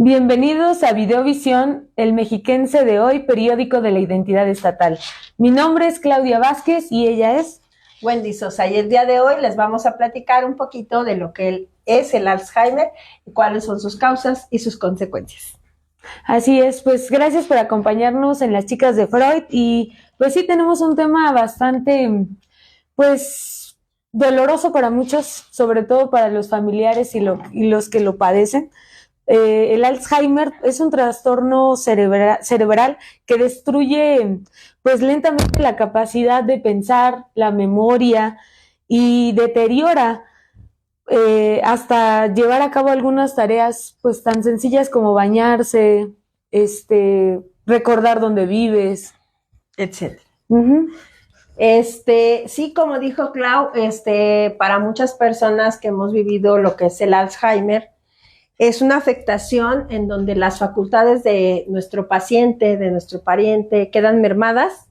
Bienvenidos a Videovisión, el mexiquense de hoy, periódico de la identidad estatal. Mi nombre es Claudia Vázquez y ella es Wendy Sosa, y el día de hoy les vamos a platicar un poquito de lo que es el Alzheimer y cuáles son sus causas y sus consecuencias. Así es, pues gracias por acompañarnos en Las Chicas de Freud y pues sí tenemos un tema bastante, pues doloroso para muchos, sobre todo para los familiares y los que lo padecen. El Alzheimer es un trastorno cerebral que destruye pues lentamente la capacidad de pensar, la memoria y deteriora hasta llevar a cabo algunas tareas pues tan sencillas como bañarse, recordar dónde vives, etcétera. Uh-huh. Sí, como dijo Clau, para muchas personas que hemos vivido lo que es el Alzheimer, es una afectación en donde las facultades de nuestro paciente, de nuestro pariente, quedan mermadas.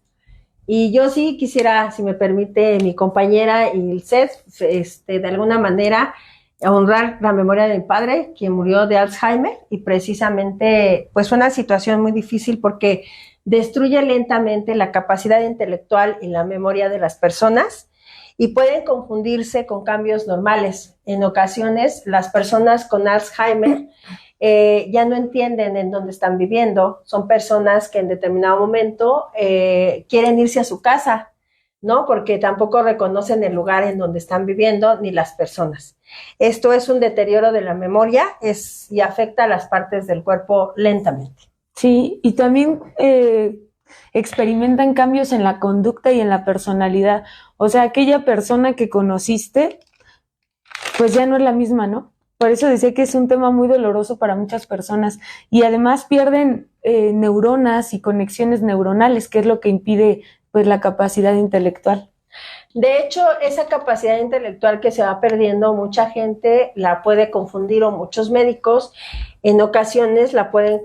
Y yo sí quisiera, si me permite mi compañera Ilse, de alguna manera honrar la memoria de mi padre, quien murió de Alzheimer, y precisamente pues fue una situación muy difícil porque destruye lentamente la capacidad intelectual y la memoria de las personas y pueden confundirse con cambios normales. En ocasiones, las personas con Alzheimer ya no entienden en dónde están viviendo. Son personas que en determinado momento quieren irse a su casa, ¿no? Porque tampoco reconocen el lugar en donde están viviendo ni las personas. Esto es un deterioro de la memoria y afecta a las partes del cuerpo lentamente. Sí, y también experimentan cambios en la conducta y en la personalidad. O sea, aquella persona que conociste, pues ya no es la misma, ¿no? Por eso decía que es un tema muy doloroso para muchas personas. Y además pierden neuronas y conexiones neuronales, que es lo que impide pues la capacidad intelectual. De hecho, esa capacidad intelectual que se va perdiendo, mucha gente la puede confundir, o muchos médicos en ocasiones la pueden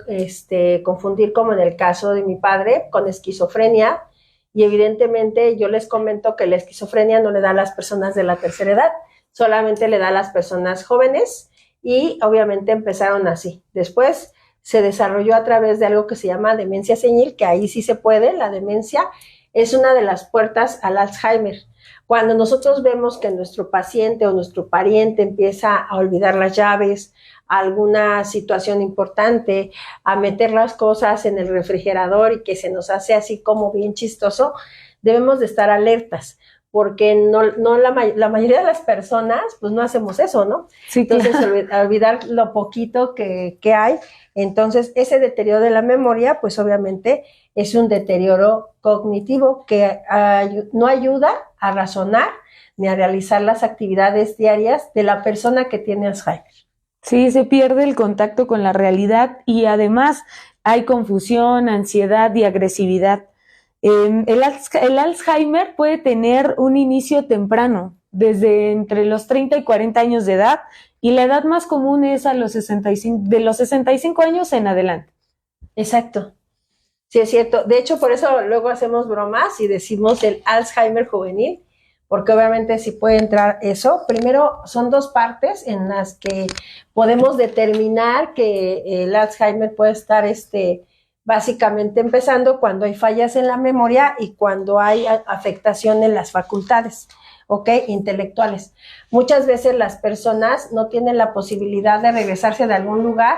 confundir, como en el caso de mi padre, con esquizofrenia. Y evidentemente yo les comento que la esquizofrenia no le da a las personas de la tercera edad, solamente le da a las personas jóvenes, y obviamente empezaron así. Después se desarrolló a través de algo que se llama demencia senil, que ahí sí se puede. La demencia es una de las puertas al Alzheimer. Cuando nosotros vemos que nuestro paciente o nuestro pariente empieza a olvidar las llaves, alguna situación importante, a meter las cosas en el refrigerador y que se nos hace así como bien chistoso, debemos de estar alertas, porque no la mayoría de las personas pues no hacemos eso, ¿no? Sí, claro. Entonces olvidar lo poquito que hay. Entonces ese deterioro de la memoria pues obviamente es un deterioro cognitivo que no ayuda a razonar ni a realizar las actividades diarias de la persona que tiene Alzheimer. Sí, se pierde el contacto con la realidad y además hay confusión, ansiedad y agresividad. El Alzheimer puede tener un inicio temprano, desde entre los 30 y 40 años de edad, y la edad más común es de los 65 años en adelante. Exacto. Sí, es cierto. De hecho, por eso luego hacemos bromas y decimos el Alzheimer juvenil, porque obviamente sí puede entrar eso. Primero, son dos partes en las que podemos determinar que el Alzheimer puede estar básicamente empezando cuando hay fallas en la memoria y cuando hay afectación en las facultades, ¿ok? Intelectuales. Muchas veces las personas no tienen la posibilidad de regresarse de algún lugar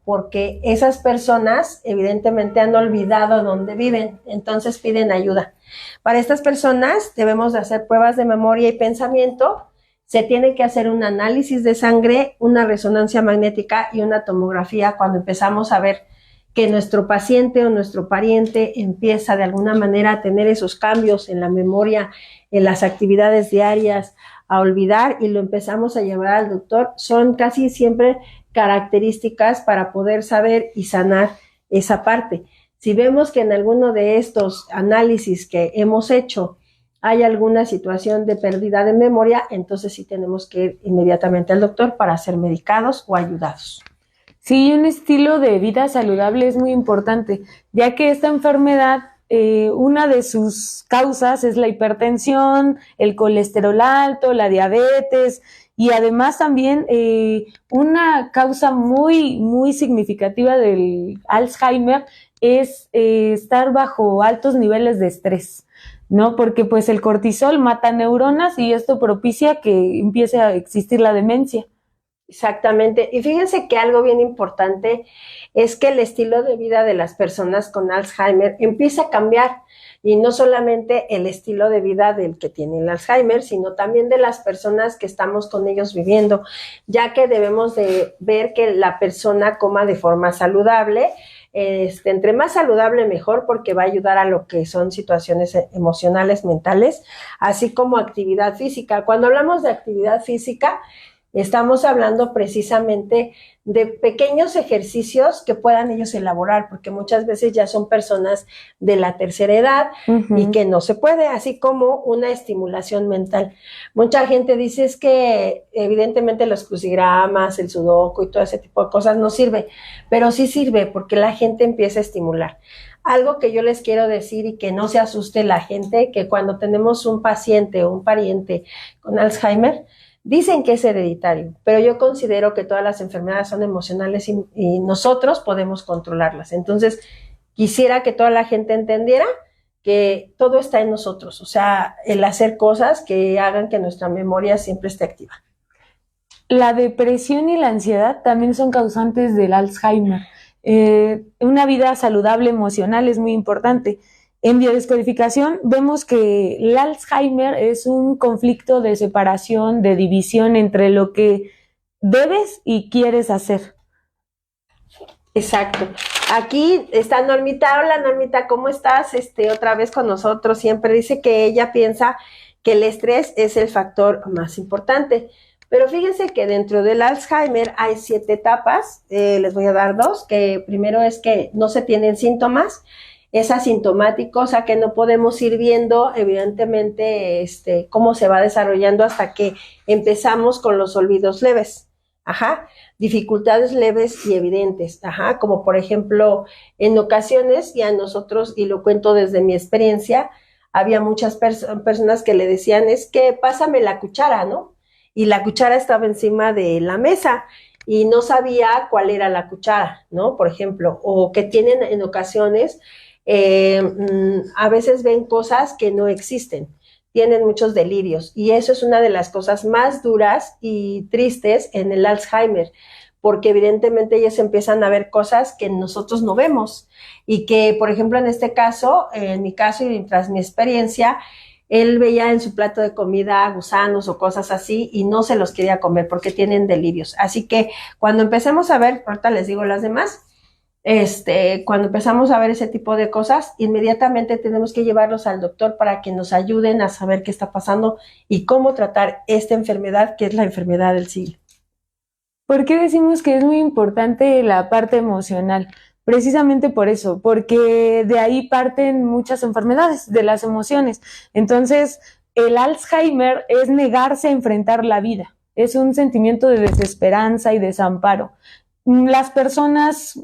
porque esas personas evidentemente han olvidado dónde viven, entonces piden ayuda. Para estas personas debemos de hacer pruebas de memoria y pensamiento. Se tiene que hacer un análisis de sangre, una resonancia magnética y una tomografía cuando empezamos a ver que nuestro paciente o nuestro pariente empieza de alguna manera a tener esos cambios en la memoria, en las actividades diarias, a olvidar, y lo empezamos a llevar al doctor. Son casi siempre características para poder saber y sanar esa parte. Si vemos que en alguno de estos análisis que hemos hecho hay alguna situación de pérdida de memoria, entonces sí tenemos que ir inmediatamente al doctor para ser medicados o ayudados. Sí, un estilo de vida saludable es muy importante, ya que esta enfermedad, una de sus causas es la hipertensión, el colesterol alto, la diabetes Y además también una causa muy, muy significativa del Alzheimer es estar bajo altos niveles de estrés, ¿no? Porque pues el cortisol mata neuronas y esto propicia que empiece a existir la demencia. Exactamente. Y fíjense que algo bien importante es que el estilo de vida de las personas con Alzheimer empieza a cambiar. Y no solamente el estilo de vida del que tiene el Alzheimer, sino también de las personas que estamos con ellos viviendo, ya que debemos de ver que la persona coma de forma saludable. Entre más saludable mejor, porque va a ayudar a lo que son situaciones emocionales, mentales, así como actividad física. Cuando hablamos de actividad física, estamos hablando precisamente de pequeños ejercicios que puedan ellos elaborar, porque muchas veces ya son personas de la tercera edad y que no se puede, así como una estimulación mental. Mucha gente dice es que evidentemente los crucigramas, el sudoku y todo ese tipo de cosas no sirve, pero sí sirve porque la gente empieza a estimular. Algo que yo les quiero decir y que no se asuste la gente, que cuando tenemos un paciente o un pariente con Alzheimer, dicen que es hereditario, pero yo considero que todas las enfermedades son emocionales y nosotros podemos controlarlas. Entonces, quisiera que toda la gente entendiera que todo está en nosotros, o sea, el hacer cosas que hagan que nuestra memoria siempre esté activa. La depresión y la ansiedad también son causantes del Alzheimer. Una vida saludable emocional es muy importante. En biodescodificación vemos que el Alzheimer es un conflicto de separación, de división entre lo que debes y quieres hacer. Exacto. Aquí está Normita. Hola Normita, ¿cómo estás? Otra vez con nosotros. Siempre dice que ella piensa que el estrés es el factor más importante. Pero fíjense que dentro del Alzheimer hay 7 etapas. Les voy a dar 2, que primero es que no se tienen síntomas. Es asintomático, o sea que no podemos ir viendo evidentemente cómo se va desarrollando hasta que empezamos con los olvidos leves. Ajá, dificultades leves y evidentes, ajá, como por ejemplo, en ocasiones, y a nosotros, y lo cuento desde mi experiencia, había muchas personas que le decían, es que pásame la cuchara, ¿no? Y la cuchara estaba encima de la mesa y no sabía cuál era la cuchara, ¿no? Por ejemplo, o que tienen en ocasiones, a veces ven cosas que no existen, tienen muchos delirios y eso es una de las cosas más duras y tristes en el Alzheimer, porque evidentemente ellos empiezan a ver cosas que nosotros no vemos y que, por ejemplo, en este caso, en mi caso y tras mi experiencia, él veía en su plato de comida gusanos o cosas así y no se los quería comer porque tienen delirios. Así que cuando empecemos a ver, ahorita les digo las demás, cuando empezamos a ver ese tipo de cosas, inmediatamente tenemos que llevarlos al doctor para que nos ayuden a saber qué está pasando y cómo tratar esta enfermedad, que es la enfermedad del siglo. ¿Por qué decimos que es muy importante la parte emocional? Precisamente por eso, porque de ahí parten muchas enfermedades, de las emociones. Entonces, el Alzheimer es negarse a enfrentar la vida, es un sentimiento de desesperanza y desamparo. Las personas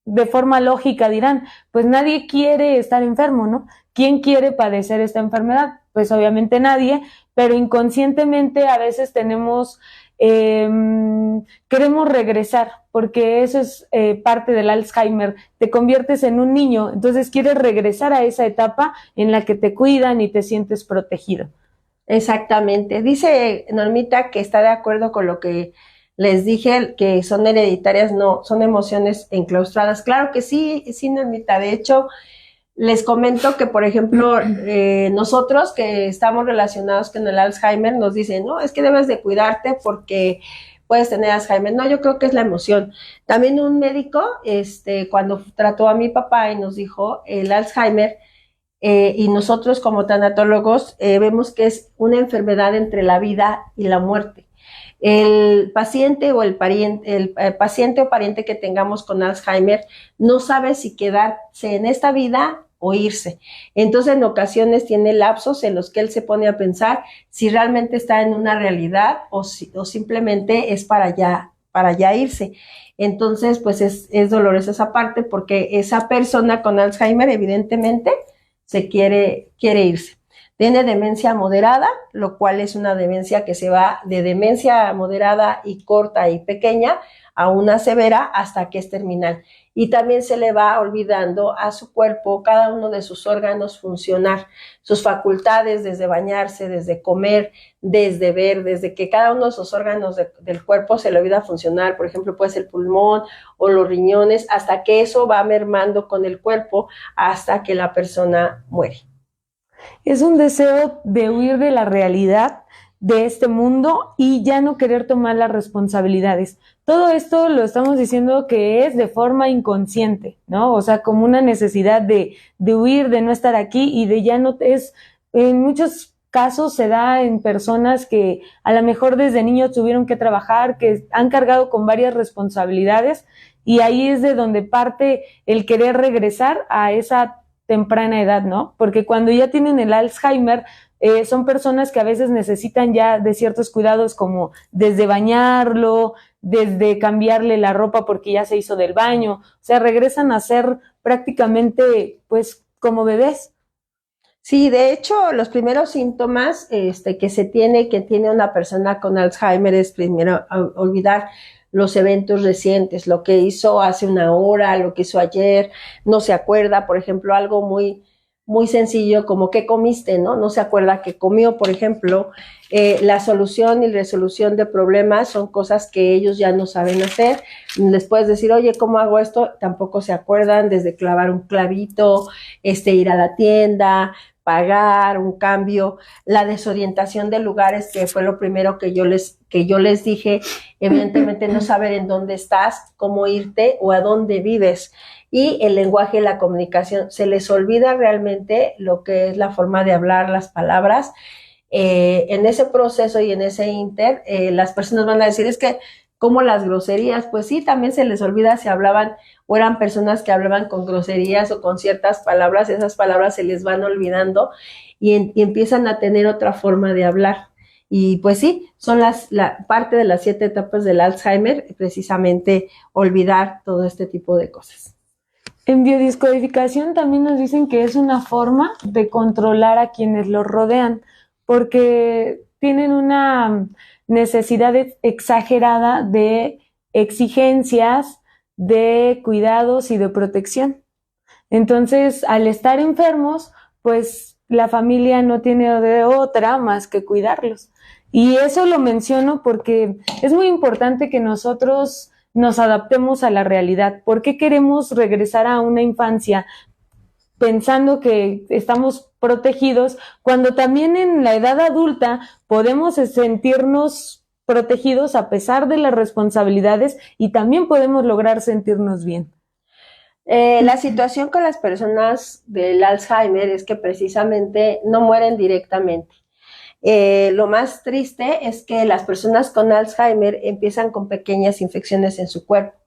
de forma lógica dirán, pues nadie quiere estar enfermo, ¿no? ¿Quién quiere padecer esta enfermedad? Pues obviamente nadie, pero inconscientemente a veces tenemos, queremos regresar, porque eso es parte del Alzheimer, te conviertes en un niño, entonces quieres regresar a esa etapa en la que te cuidan y te sientes protegido. Exactamente. Dice Normita que está de acuerdo con lo que les dije, que son hereditarias, no, son emociones enclaustradas. Claro que sí, sí, Normita. De hecho, les comento que, por ejemplo, nosotros que estamos relacionados con el Alzheimer, nos dicen, no, es que debes de cuidarte porque puedes tener Alzheimer. No, yo creo que es la emoción. También un médico, cuando trató a mi papá y nos dijo el Alzheimer, y nosotros como tanatólogos vemos que es una enfermedad entre la vida y la muerte. El paciente o el paciente o pariente que tengamos con Alzheimer no sabe si quedarse en esta vida o irse. Entonces, en ocasiones tiene lapsos en los que él se pone a pensar si realmente está en una realidad o simplemente es para ya irse. Entonces, pues es dolorosa esa parte porque esa persona con Alzheimer evidentemente se quiere irse. Tiene demencia moderada, lo cual es una demencia que se va de demencia moderada y corta y pequeña a una severa hasta que es terminal. Y también se le va olvidando a su cuerpo cada uno de sus órganos funcionar, sus facultades, desde bañarse, desde comer, desde ver, desde que cada uno de sus órganos del cuerpo se le olvida funcionar. Por ejemplo, puede ser el pulmón o los riñones, hasta que eso va mermando con el cuerpo hasta que la persona muere. Es un deseo de huir de la realidad de este mundo y ya no querer tomar las responsabilidades. Todo esto lo estamos diciendo que es de forma inconsciente, ¿no? O sea, como una necesidad de huir, de no estar aquí y de ya no es, en muchos casos se da en personas que a lo mejor desde niños tuvieron que trabajar, que han cargado con varias responsabilidades y ahí es de donde parte el querer regresar a esa temprana edad, ¿no? Porque cuando ya tienen el Alzheimer, son personas que a veces necesitan ya de ciertos cuidados como desde bañarlo, desde cambiarle la ropa porque ya se hizo del baño, o sea, regresan a ser prácticamente pues como bebés. Sí, de hecho, los primeros síntomas que tiene una persona con Alzheimer es primero olvidar los eventos recientes, lo que hizo hace una hora, lo que hizo ayer, no se acuerda, por ejemplo, algo muy sencillo como qué comiste, ¿no? No se acuerda qué comió, por ejemplo. La solución y resolución de problemas son cosas que ellos ya no saben hacer. Les puedes decir, oye, ¿cómo hago esto? Tampoco se acuerdan, desde clavar un clavito, ir a la tienda, pagar un cambio, la desorientación de lugares, que fue lo primero que yo les dije, evidentemente no saber en dónde estás, cómo irte o a dónde vives. Y el lenguaje y la comunicación, se les olvida realmente lo que es la forma de hablar, las palabras. En ese proceso y en ese las personas van a decir, es que, ¿cómo las groserías? Pues sí, también se les olvida si hablaban o eran personas que hablaban con groserías o con ciertas palabras, esas palabras se les van olvidando y empiezan a tener otra forma de hablar. Y pues sí, son parte de las 7 etapas del Alzheimer, precisamente olvidar todo este tipo de cosas. En biodescodificación también nos dicen que es una forma de controlar a quienes los rodean, porque tienen una necesidad exagerada de exigencias, de cuidados y de protección. Entonces, al estar enfermos, pues la familia no tiene de otra más que cuidarlos. Y eso lo menciono porque es muy importante que nosotros nos adaptemos a la realidad. ¿Por qué queremos regresar a una infancia pensando que estamos protegidos cuando también en la edad adulta podemos sentirnos protegidos a pesar de las responsabilidades y también podemos lograr sentirnos bien? La situación con las personas del Alzheimer es que precisamente no mueren directamente. Lo más triste es que las personas con Alzheimer empiezan con pequeñas infecciones en su cuerpo.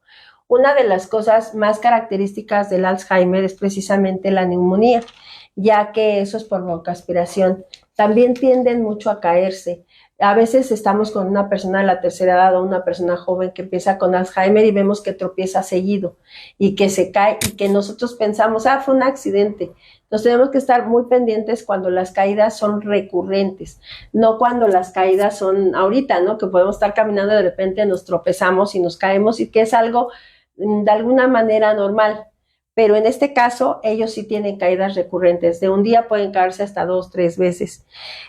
Una de las cosas más características del Alzheimer es precisamente la neumonía, ya que eso es por broncoaspiración. También tienden mucho a caerse. A veces estamos con una persona de la tercera edad o una persona joven que empieza con Alzheimer y vemos que tropieza seguido y que se cae y que nosotros pensamos, fue un accidente. Entonces tenemos que estar muy pendientes cuando las caídas son recurrentes, no cuando las caídas son ahorita, ¿no? Que podemos estar caminando y de repente nos tropezamos y nos caemos y que es algo de alguna manera normal. Pero en este caso, ellos sí tienen caídas recurrentes. De un día pueden caerse hasta 2, 3 veces.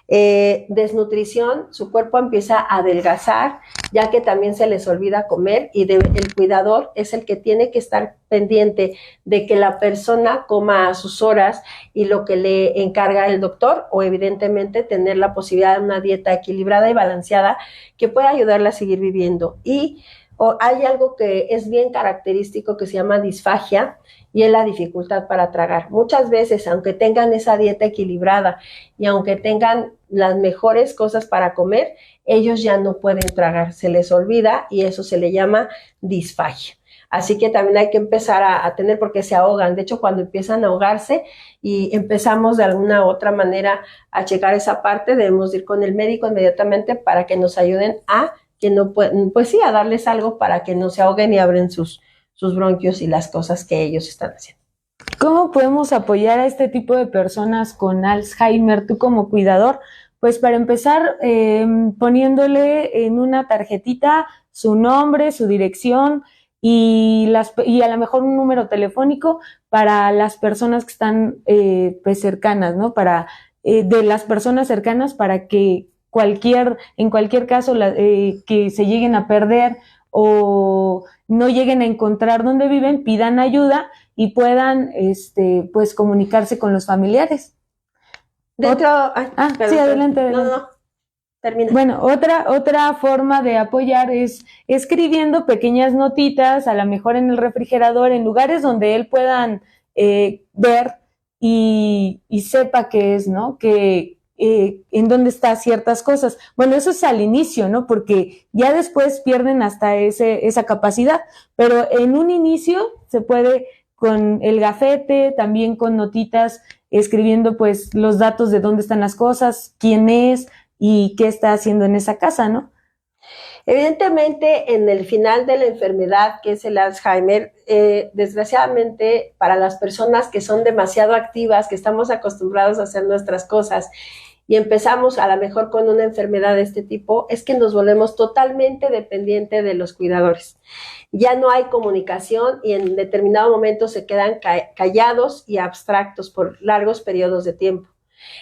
Desnutrición, su cuerpo empieza a adelgazar, ya que también se les olvida comer y el cuidador es el que tiene que estar pendiente de que la persona coma a sus horas y lo que le encarga el doctor, o evidentemente tener la posibilidad de una dieta equilibrada y balanceada que pueda ayudarla a seguir viviendo. Y hay algo que es bien característico que se llama disfagia y es la dificultad para tragar. Muchas veces, aunque tengan esa dieta equilibrada y aunque tengan las mejores cosas para comer, ellos ya no pueden tragar, se les olvida y eso se le llama disfagia. Así que también hay que empezar a tener, porque se ahogan. De hecho, cuando empiezan a ahogarse y empezamos de alguna u otra manera a checar esa parte, debemos ir con el médico inmediatamente para que nos ayuden a que no pueden, pues sí, a darles algo para que no se ahoguen y abren sus bronquios y las cosas que ellos están haciendo. ¿Cómo podemos apoyar a este tipo de personas con Alzheimer, tú como cuidador? Pues para empezar, poniéndole en una tarjetita su nombre, su dirección y a lo mejor un número telefónico para las personas que están pues cercanas, ¿no? De las personas cercanas para que en cualquier caso que se lleguen a perder o no lleguen a encontrar dónde viven, pidan ayuda y puedan pues comunicarse con los familiares. Sí, adelante. No, termina. Bueno, otra forma de apoyar es escribiendo pequeñas notitas, a lo mejor en el refrigerador, en lugares donde él puedan ver y sepa qué es, ¿no? En dónde están ciertas cosas. Bueno, eso es al inicio, ¿no? Porque ya después pierden hasta esa capacidad, pero en un inicio se puede con el gafete, también con notitas, escribiendo pues los datos de dónde están las cosas, quién es y qué está haciendo en esa casa, ¿no? Evidentemente, en el final de la enfermedad, que es el Alzheimer, desgraciadamente para las personas que son demasiado activas, que estamos acostumbrados a hacer nuestras cosas y empezamos a lo mejor con una enfermedad de este tipo, es que nos volvemos totalmente dependientes de los cuidadores. Ya no hay comunicación y en determinado momento se quedan callados y abstractos por largos periodos de tiempo.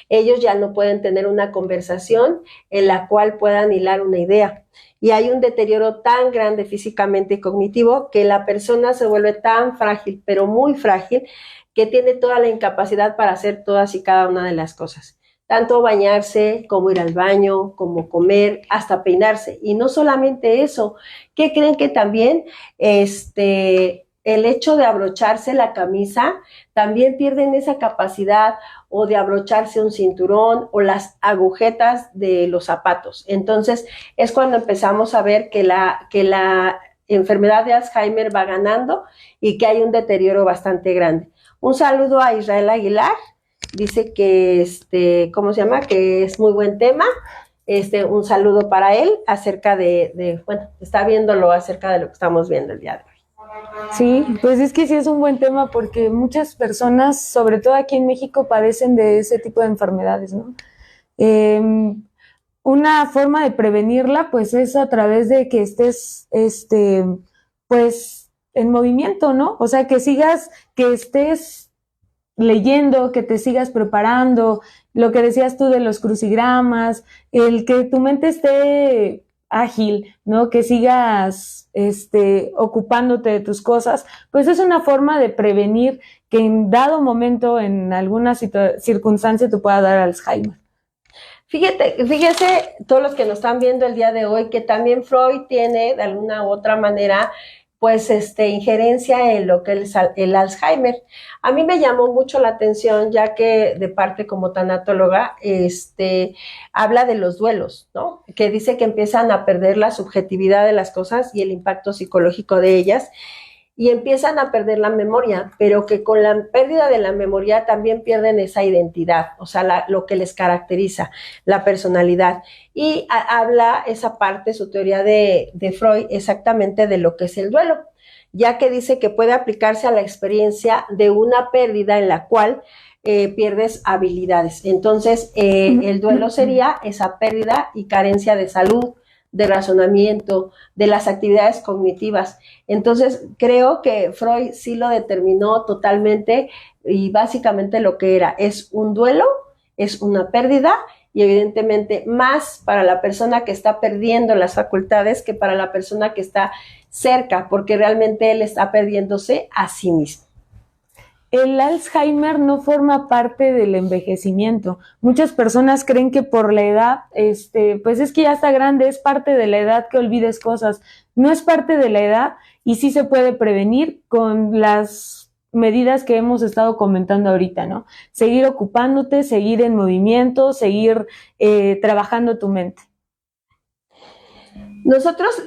Ellos ya no pueden tener una conversación en la cual puedan hilar una idea. Y hay un deterioro tan grande físicamente y cognitivo que la persona se vuelve tan frágil, pero muy frágil, que tiene toda la incapacidad para hacer todas y cada una de las cosas. Tanto bañarse, como ir al baño, como comer, hasta peinarse. Y no solamente eso, ¿qué creen que también el hecho de abrocharse la camisa, también pierden esa capacidad o de abrocharse un cinturón o las agujetas de los zapatos? Entonces es cuando empezamos a ver que la enfermedad de Alzheimer va ganando y que hay un deterioro bastante grande. Un saludo a Israel Aguilar, dice que ¿cómo se llama? Que es muy buen tema. Un saludo para él acerca bueno, está viéndolo acerca de lo que estamos viendo el día de hoy. Sí, pues es que sí es un buen tema porque muchas personas, sobre todo aquí en México, padecen de ese tipo de enfermedades, ¿no? Una forma de prevenirla, pues, es a través de que estés, pues, en movimiento, ¿no? O sea, que estés leyendo, que te sigas preparando, lo que decías tú de los crucigramas, el que tu mente esté ágil, ¿no? Que sigas ocupándote de tus cosas, pues es una forma de prevenir que en dado momento, en alguna circunstancia, te pueda dar Alzheimer. Fíjese todos los que nos están viendo el día de hoy, que también Freud tiene de alguna u otra manera pues injerencia en lo que es el Alzheimer. A mí me llamó mucho la atención, ya que de parte como tanatóloga, habla de los duelos, ¿no? Que dice que empiezan a perder la subjetividad de las cosas y el impacto psicológico de ellas, y empiezan a perder la memoria, pero que con la pérdida de la memoria también pierden esa identidad, o sea, lo que les caracteriza, la personalidad. Y habla esa parte, su teoría de Freud, exactamente de lo que es el duelo, ya que dice que puede aplicarse a la experiencia de una pérdida en la cual pierdes habilidades. Entonces, el duelo sería esa pérdida y carencia de salud, de razonamiento, de las actividades cognitivas. Entonces, creo que Freud sí lo determinó totalmente y básicamente lo que era es un duelo, es una pérdida, y evidentemente más para la persona que está perdiendo las facultades que para la persona que está cerca, porque realmente él está perdiéndose a sí mismo. El Alzheimer no forma parte del envejecimiento. Muchas personas creen que por la edad, pues es que ya está grande, es parte de la edad que olvides cosas. No es parte de la edad y sí se puede prevenir con las medidas que hemos estado comentando ahorita, ¿no? Seguir ocupándote, seguir en movimiento, seguir trabajando tu mente. Nosotros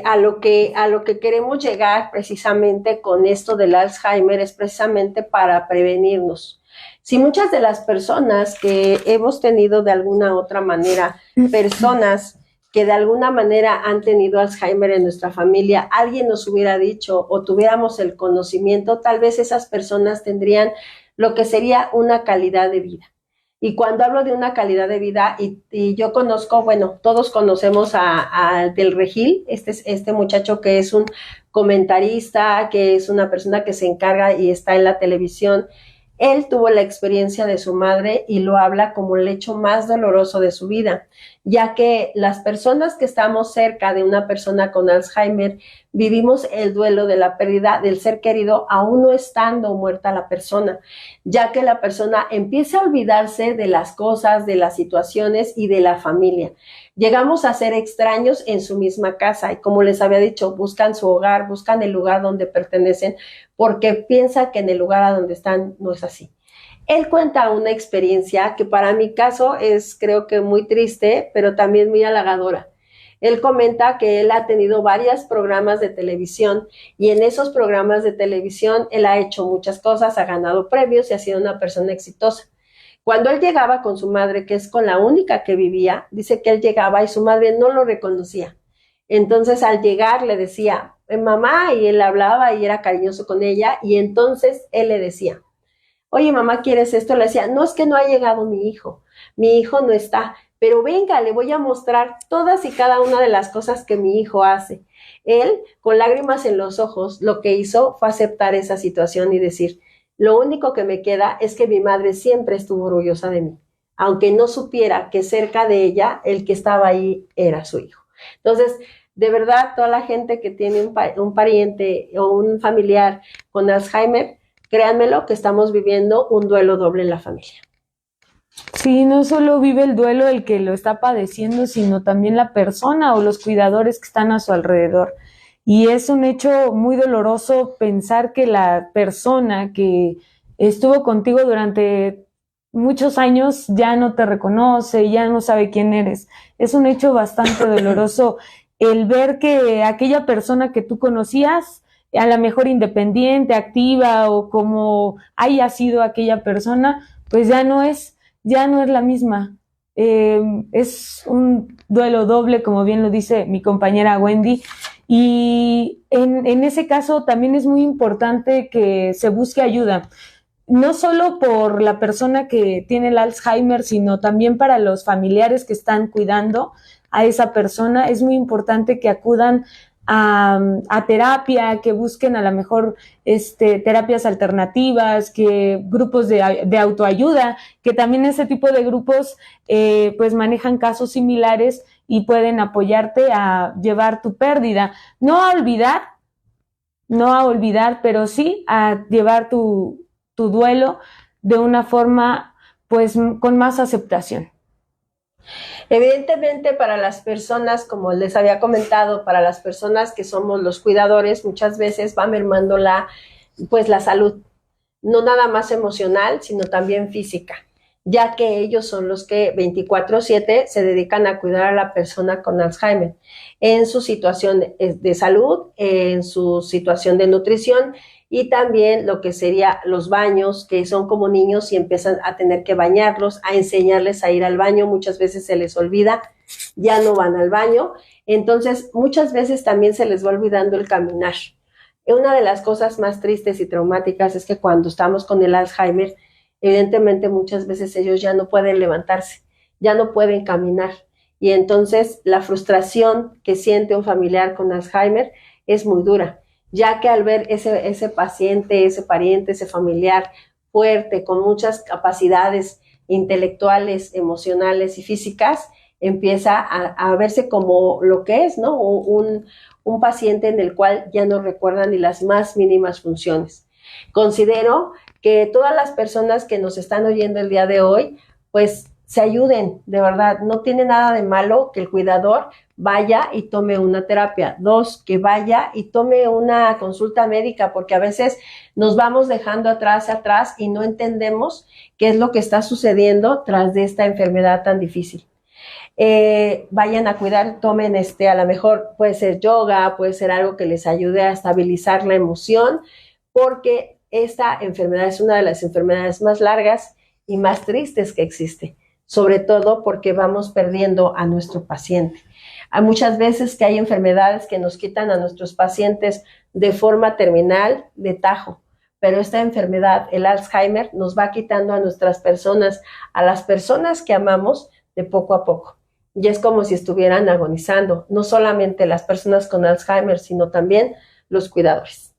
a lo que queremos llegar precisamente con esto del Alzheimer es precisamente para prevenirnos. Si muchas de las personas que hemos tenido de alguna otra manera, personas que de alguna manera han tenido Alzheimer en nuestra familia, alguien nos hubiera dicho o tuviéramos el conocimiento, tal vez esas personas tendrían lo que sería una calidad de vida. Y cuando hablo de una calidad de vida, y yo conozco, bueno, todos conocemos a Del Regil, este muchacho que es un comentarista, que es una persona que se encarga y está en la televisión. Él tuvo la experiencia de su madre y lo habla como el hecho más doloroso de su vida, ya que las personas que estamos cerca de una persona con Alzheimer vivimos el duelo de la pérdida del ser querido aún no estando muerta la persona, ya que la persona empieza a olvidarse de las cosas, de las situaciones y de la familia. Llegamos a ser extraños en su misma casa y, como les había dicho, buscan su hogar, buscan el lugar donde pertenecen porque piensan que en el lugar a donde están no es así. Él cuenta una experiencia que para mi caso es, creo que muy triste, pero también muy halagadora. Él comenta que él ha tenido varios programas de televisión y en esos programas de televisión él ha hecho muchas cosas, ha ganado premios y ha sido una persona exitosa. Cuando él llegaba con su madre, que es con la única que vivía, dice que él llegaba y su madre no lo reconocía. Entonces al llegar le decía, mamá, y él hablaba y era cariñoso con ella, y entonces él le decía, oye, mamá, ¿quieres esto? Le decía, no, es que no ha llegado mi hijo no está, pero venga, le voy a mostrar todas y cada una de las cosas que mi hijo hace. Él, con lágrimas en los ojos, lo que hizo fue aceptar esa situación y decir, lo único que me queda es que mi madre siempre estuvo orgullosa de mí, aunque no supiera que cerca de ella el que estaba ahí era su hijo. Entonces, de verdad, toda la gente que tiene un pariente o un familiar con Alzheimer, créanmelo que estamos viviendo un duelo doble en la familia. Sí, no solo vive el duelo el que lo está padeciendo, sino también la persona o los cuidadores que están a su alrededor. Y es un hecho muy doloroso pensar que la persona que estuvo contigo durante muchos años ya no te reconoce, ya no sabe quién eres. Es un hecho bastante doloroso el ver que aquella persona que tú conocías, a lo mejor independiente, activa o como haya sido aquella persona, pues ya no es la misma. Es un duelo doble, como bien lo dice mi compañera Wendy, y en ese caso también es muy importante que se busque ayuda, no solo por la persona que tiene el Alzheimer, sino también para los familiares que están cuidando a esa persona. Es muy importante que acudan a terapia, que busquen a lo mejor terapias alternativas, que grupos de autoayuda, que también ese tipo de grupos pues manejan casos similares y pueden apoyarte a llevar tu pérdida. No a olvidar, pero sí a llevar tu duelo de una forma pues con más aceptación. Evidentemente, para las personas, como les había comentado, para las personas que somos los cuidadores, muchas veces va mermando la salud, no nada más emocional, sino también física, ya que ellos son los que 24/7 se dedican a cuidar a la persona con Alzheimer en su situación de salud, en su situación de nutrición y también lo que sería los baños, que son como niños y empiezan a tener que bañarlos, a enseñarles a ir al baño, muchas veces se les olvida, ya no van al baño, entonces muchas veces también se les va olvidando el caminar. Una de las cosas más tristes y traumáticas es que cuando estamos con el Alzheimer, evidentemente muchas veces ellos ya no pueden levantarse, ya no pueden caminar, y entonces la frustración que siente un familiar con Alzheimer es muy dura, ya que al ver ese paciente, ese pariente, ese familiar fuerte, con muchas capacidades intelectuales, emocionales y físicas, empieza a verse como lo que es, ¿no? Un paciente en el cual ya no recuerda ni las más mínimas funciones. Considero que todas las personas que nos están oyendo el día de hoy, pues se ayuden, de verdad, no tiene nada de malo que el cuidador vaya y tome una terapia. 2, que vaya y tome una consulta médica, porque a veces nos vamos dejando atrás y no entendemos qué es lo que está sucediendo tras de esta enfermedad tan difícil. Vayan a cuidar, tomen a lo mejor puede ser yoga, puede ser algo que les ayude a estabilizar la emoción, porque esta enfermedad es una de las enfermedades más largas y más tristes que existe, sobre todo porque vamos perdiendo a nuestro paciente. Hay muchas veces que hay enfermedades que nos quitan a nuestros pacientes de forma terminal, de tajo, pero esta enfermedad, el Alzheimer, nos va quitando a nuestras personas, a las personas que amamos, de poco a poco. Y es como si estuvieran agonizando, no solamente las personas con Alzheimer, sino también los cuidadores.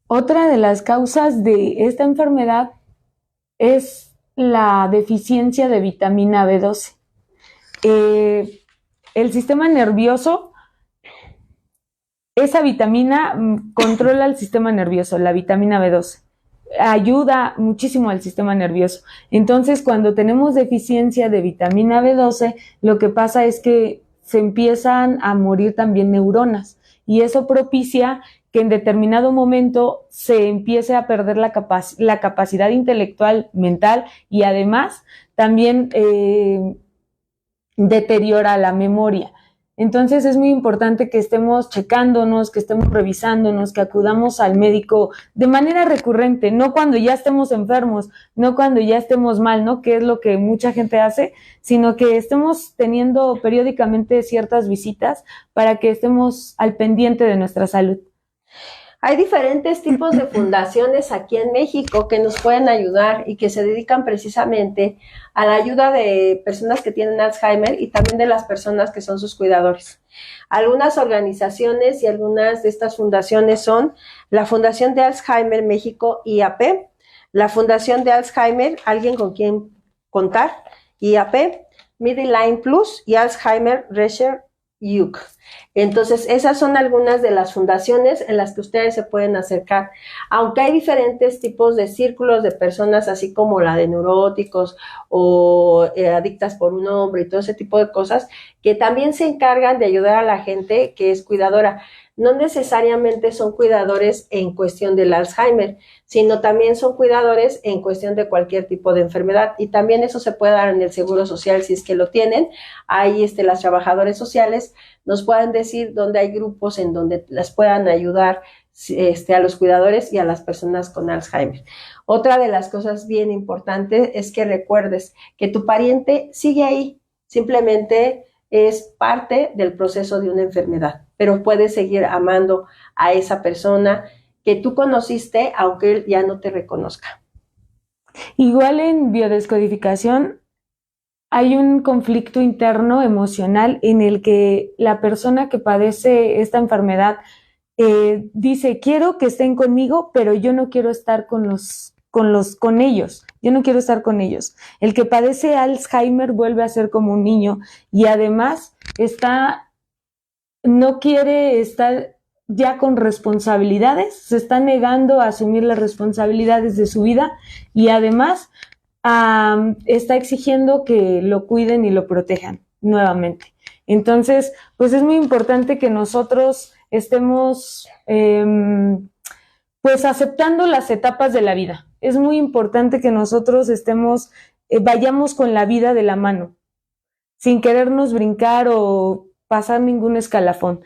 Otra de las causas de esta enfermedad es la deficiencia de vitamina B12. El sistema nervioso, esa vitamina controla el sistema nervioso, la vitamina B12. Ayuda muchísimo al sistema nervioso. Entonces, cuando tenemos deficiencia de vitamina B12, lo que pasa es que se empiezan a morir también neuronas y eso propicia que en determinado momento se empiece a perder la capacidad intelectual, mental y además también deteriora la memoria. Entonces es muy importante que estemos checándonos, que estemos revisándonos, que acudamos al médico de manera recurrente, no cuando ya estemos enfermos, no cuando ya estemos mal, ¿no? Que es lo que mucha gente hace, sino que estemos teniendo periódicamente ciertas visitas para que estemos al pendiente de nuestra salud. Hay diferentes tipos de fundaciones aquí en México que nos pueden ayudar y que se dedican precisamente a la ayuda de personas que tienen Alzheimer y también de las personas que son sus cuidadores. Algunas organizaciones y algunas de estas fundaciones son la Fundación de Alzheimer México, IAP, la Fundación de Alzheimer, Alguien con quien contar, IAP, Middle Line Plus y Alzheimer Research UK. Entonces, esas son algunas de las fundaciones en las que ustedes se pueden acercar. Aunque hay diferentes tipos de círculos de personas, así como la de neuróticos o adictas por un hombre y todo ese tipo de cosas, que también se encargan de ayudar a la gente que es cuidadora. No necesariamente son cuidadores en cuestión del Alzheimer, sino también son cuidadores en cuestión de cualquier tipo de enfermedad. Y también eso se puede dar en el Seguro Social si es que lo tienen. Ahí las trabajadoras sociales nos pueden decir dónde hay grupos en donde las puedan ayudar a los cuidadores y a las personas con Alzheimer. Otra de las cosas bien importantes es que recuerdes que tu pariente sigue ahí, simplemente es parte del proceso de una enfermedad, pero puedes seguir amando a esa persona que tú conociste, aunque él ya no te reconozca. Igual en biodescodificación hay un conflicto interno emocional en el que la persona que padece esta enfermedad dice, quiero que estén conmigo, pero yo no quiero estar con ellos. Yo no quiero estar con ellos. El que padece Alzheimer vuelve a ser como un niño y además no quiere estar ya con responsabilidades, se está negando a asumir las responsabilidades de su vida y además está exigiendo que lo cuiden y lo protejan nuevamente. Entonces, pues es muy importante que nosotros estemos pues aceptando las etapas de la vida. Es muy importante que nosotros vayamos con la vida de la mano, sin querernos brincar o pasar ningún escalafón,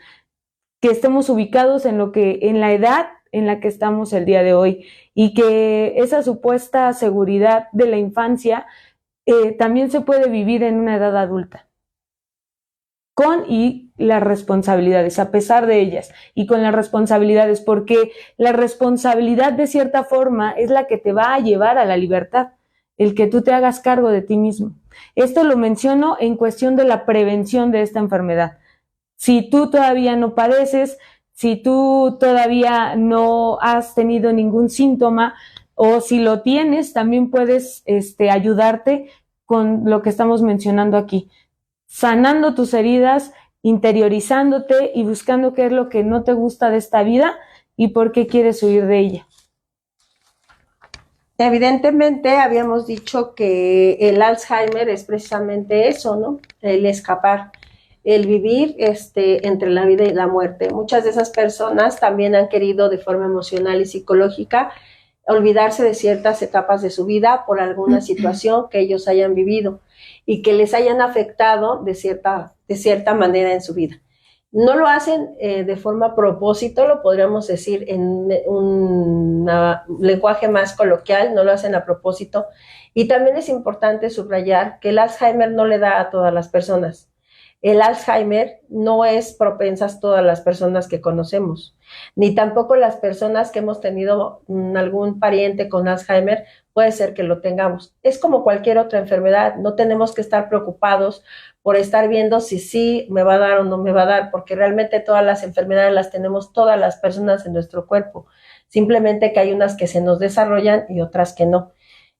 que estemos ubicados en la edad en la que estamos el día de hoy y que esa supuesta seguridad de la infancia también se puede vivir en una edad adulta, con y las responsabilidades, a pesar de ellas, y con las responsabilidades, porque la responsabilidad de cierta forma es la que te va a llevar a la libertad, el que tú te hagas cargo de ti mismo. Esto lo menciono en cuestión de la prevención de esta enfermedad. Si tú todavía no padeces, si tú todavía no has tenido ningún síntoma o si lo tienes, también puedes ayudarte con lo que estamos mencionando aquí, sanando tus heridas, interiorizándote y buscando qué es lo que no te gusta de esta vida y por qué quieres huir de ella. Evidentemente habíamos dicho que el Alzheimer es precisamente eso, ¿no? El escapar, el vivir entre la vida y la muerte. Muchas de esas personas también han querido de forma emocional y psicológica olvidarse de ciertas etapas de su vida por alguna situación que ellos hayan vivido y que les hayan afectado de cierta manera en su vida. No lo hacen de forma a propósito, lo podríamos decir en un lenguaje más coloquial, no lo hacen a propósito. Y también es importante subrayar que el Alzheimer no le da a todas las personas. El Alzheimer no es propensas todas las personas que conocemos, ni tampoco las personas que hemos tenido algún pariente con Alzheimer, puede ser que lo tengamos. Es como cualquier otra enfermedad, no tenemos que estar preocupados por estar viendo si sí me va a dar o no me va a dar, porque realmente todas las enfermedades las tenemos todas las personas en nuestro cuerpo, simplemente que hay unas que se nos desarrollan y otras que no.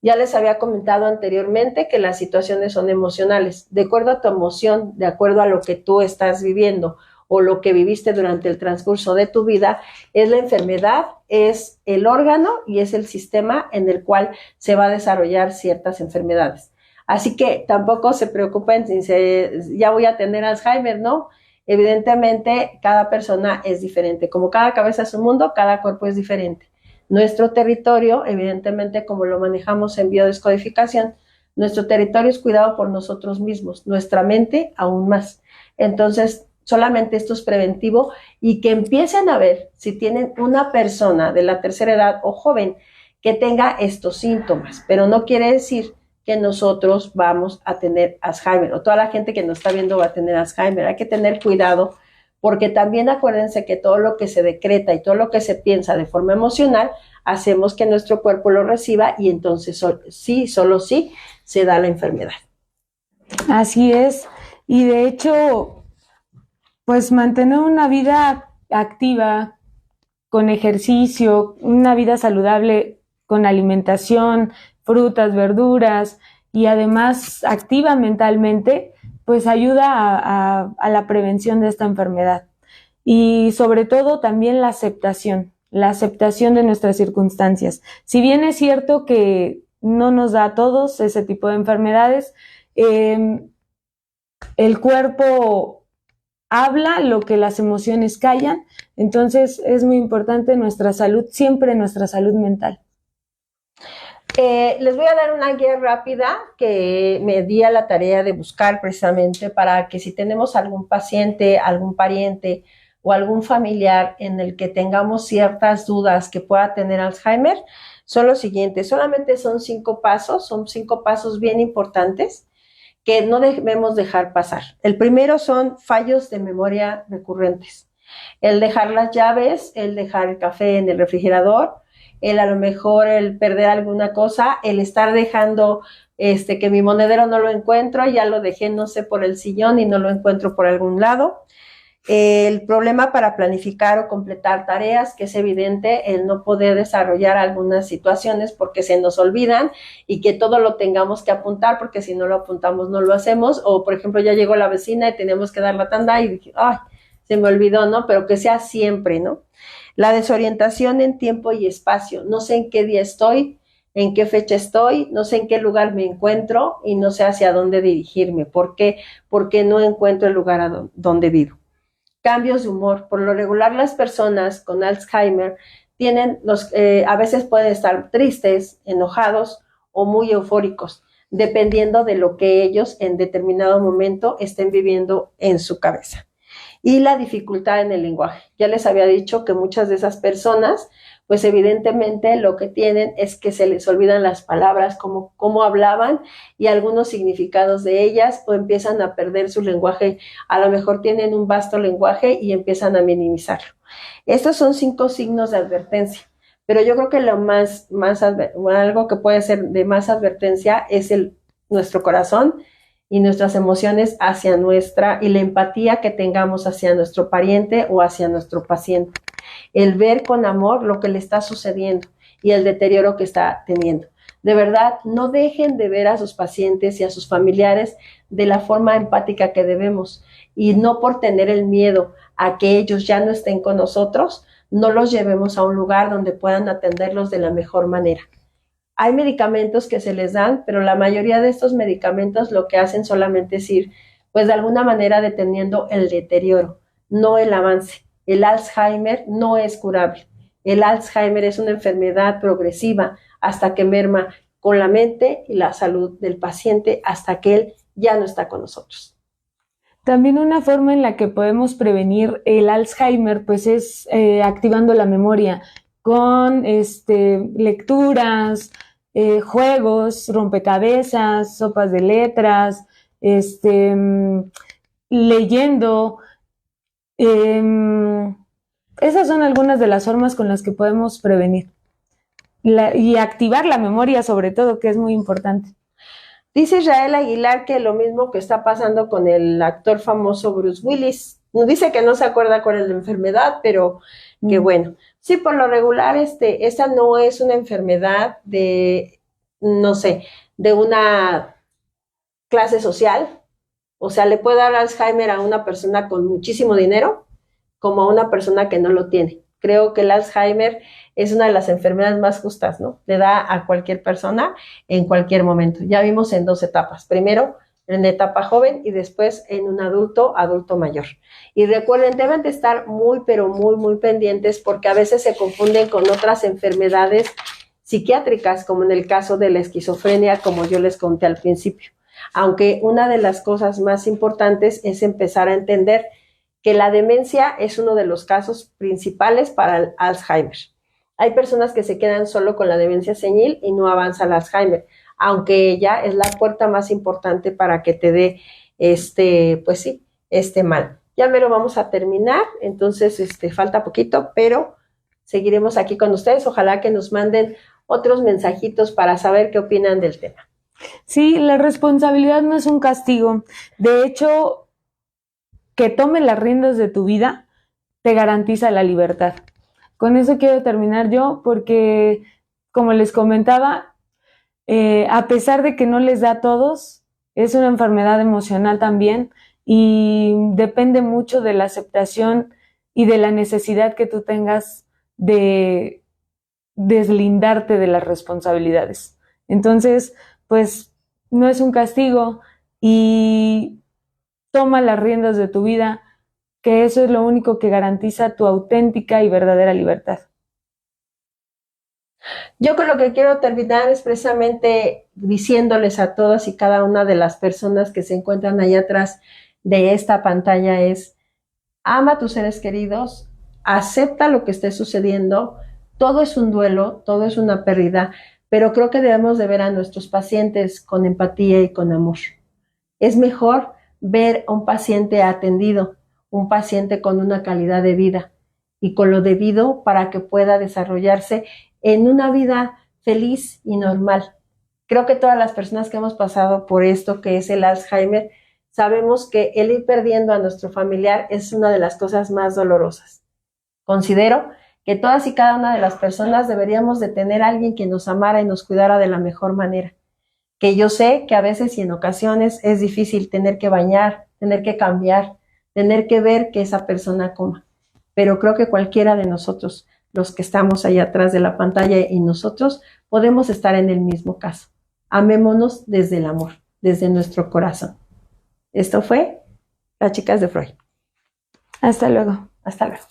Ya les había comentado anteriormente que las situaciones son emocionales. De acuerdo a tu emoción, de acuerdo a lo que tú estás viviendo o lo que viviste durante el transcurso de tu vida, es la enfermedad, es el órgano y es el sistema en el cual se va a desarrollar ciertas enfermedades. Así que tampoco se preocupen si ya voy a tener Alzheimer, ¿no? Evidentemente, cada persona es diferente. Como cada cabeza es un mundo, cada cuerpo es diferente. Nuestro territorio, evidentemente, como lo manejamos en biodescodificación, nuestro territorio es cuidado por nosotros mismos, nuestra mente aún más. Entonces, solamente esto es preventivo y que empiecen a ver si tienen una persona de la tercera edad o joven que tenga estos síntomas, pero no quiere decir que nosotros vamos a tener Alzheimer o toda la gente que nos está viendo va a tener Alzheimer. Hay que tener cuidado porque también acuérdense que todo lo que se decreta y todo lo que se piensa de forma emocional, hacemos que nuestro cuerpo lo reciba y entonces sí, solo sí, se da la enfermedad. Así es. Y de hecho, pues mantener una vida activa, con ejercicio, una vida saludable, con alimentación, frutas, verduras y además activa mentalmente, pues ayuda a la prevención de esta enfermedad. Y sobre todo también la aceptación de nuestras circunstancias. Si bien es cierto que no nos da a todos ese tipo de enfermedades, el cuerpo habla lo que las emociones callan, entonces es muy importante nuestra salud, siempre nuestra salud mental. Les voy a dar una guía rápida que me di a la tarea de buscar precisamente para que si tenemos algún paciente, algún pariente o algún familiar en el que tengamos ciertas dudas que pueda tener Alzheimer, son los siguientes. Solamente son 5 pasos bien importantes que no debemos dejar pasar. El primero son fallos de memoria recurrentes. El dejar las llaves, el dejar el café en el refrigerador, el a lo mejor el perder alguna cosa, el estar dejando que mi monedero no lo encuentro, ya lo dejé, no sé, por el sillón y no lo encuentro por algún lado. El problema para planificar o completar tareas, que es evidente el no poder desarrollar algunas situaciones porque se nos olvidan y que todo lo tengamos que apuntar porque si no lo apuntamos no lo hacemos, o por ejemplo ya llegó la vecina y teníamos que dar la tanda y dije, ay, se me olvidó, ¿no? Pero que sea siempre, ¿no? La desorientación en tiempo y espacio, no sé en qué día estoy, en qué fecha estoy, no sé en qué lugar me encuentro y no sé hacia dónde dirigirme. ¿Por qué? Porque no encuentro el lugar donde vivo. Cambios de humor. Por lo regular, las personas con Alzheimer tienen a veces pueden estar tristes, enojados o muy eufóricos, dependiendo de lo que ellos en determinado momento estén viviendo en su cabeza. Y la dificultad en el lenguaje. Ya les había dicho que muchas de esas personas, pues evidentemente lo que tienen es que se les olvidan las palabras, cómo hablaban y algunos significados de ellas, o empiezan a perder su lenguaje. A lo mejor tienen un vasto lenguaje y empiezan a minimizarlo. Estos son 5 signos de advertencia, pero yo creo que algo que puede ser de más advertencia es nuestro corazón y nuestras emociones hacia y la empatía que tengamos hacia nuestro pariente o hacia nuestro paciente. El ver con amor lo que le está sucediendo y el deterioro que está teniendo. De verdad, no dejen de ver a sus pacientes y a sus familiares de la forma empática que debemos, y no por tener el miedo a que ellos ya no estén con nosotros, no los llevemos a un lugar donde puedan atenderlos de la mejor manera. Hay medicamentos que se les dan, pero la mayoría de estos medicamentos lo que hacen solamente es ir, pues de alguna manera deteniendo el deterioro, no el avance. El Alzheimer no es curable. El Alzheimer es una enfermedad progresiva hasta que merma con la mente y la salud del paciente hasta que él ya no está con nosotros. También una forma en la que podemos prevenir el Alzheimer, pues es activando la memoria con lecturas, juegos, rompecabezas, sopas de letras, leyendo. Esas son algunas de las formas con las que podemos prevenir. Y activar la memoria sobre todo, que es muy importante. Dice Israel Aguilar que lo mismo que está pasando con el actor famoso Bruce Willis. Dice que no se acuerda cuál es la enfermedad, pero que bueno. Sí, por lo regular, esta no es una enfermedad de, no sé, de una clase social. O sea, le puede dar Alzheimer a una persona con muchísimo dinero como a una persona que no lo tiene. Creo que el Alzheimer es una de las enfermedades más justas, ¿no? Le da a cualquier persona en cualquier momento. Ya vimos en 2 etapas. Primero, en la etapa joven y después en un adulto mayor. Y recuerden, deben de estar muy, pero muy, muy pendientes porque a veces se confunden con otras enfermedades psiquiátricas, como en el caso de la esquizofrenia, como yo les conté al principio. Aunque una de las cosas más importantes es empezar a entender que la demencia es uno de los casos principales para el Alzheimer. Hay personas que se quedan solo con la demencia senil y no avanza el Alzheimer, aunque ella es la puerta más importante para que te dé mal. Ya me lo vamos a terminar, entonces falta poquito, pero seguiremos aquí con ustedes. Ojalá que nos manden otros mensajitos para saber qué opinan del tema. Sí, la responsabilidad no es un castigo. De hecho, que tome las riendas de tu vida te garantiza la libertad. Con eso quiero terminar yo porque, como les comentaba, a pesar de que no les da a todos, es una enfermedad emocional también y depende mucho de la aceptación y de la necesidad que tú tengas de deslindarte de las responsabilidades. Entonces, pues no es un castigo y toma las riendas de tu vida, que eso es lo único que garantiza tu auténtica y verdadera libertad. Yo con lo que quiero terminar es precisamente diciéndoles a todas y cada una de las personas que se encuentran allá atrás de esta pantalla es: ama a tus seres queridos, acepta lo que esté sucediendo, todo es un duelo, todo es una pérdida, pero creo que debemos de ver a nuestros pacientes con empatía y con amor. Es mejor ver a un paciente atendido, un paciente con una calidad de vida y con lo debido para que pueda desarrollarse en una vida feliz y normal. Creo que todas las personas que hemos pasado por esto que es el Alzheimer, sabemos que el ir perdiendo a nuestro familiar es una de las cosas más dolorosas. Considero que todas y cada una de las personas deberíamos de tener a alguien que nos amara y nos cuidara de la mejor manera. Que yo sé que a veces y en ocasiones es difícil tener que bañar, tener que cambiar, tener que ver que esa persona coma. Pero creo que cualquiera de nosotros, los que estamos allá atrás de la pantalla y nosotros, podemos estar en el mismo caso. Amémonos desde el amor, desde nuestro corazón. Esto fue Las Chicas de Freud. Hasta luego. Hasta luego.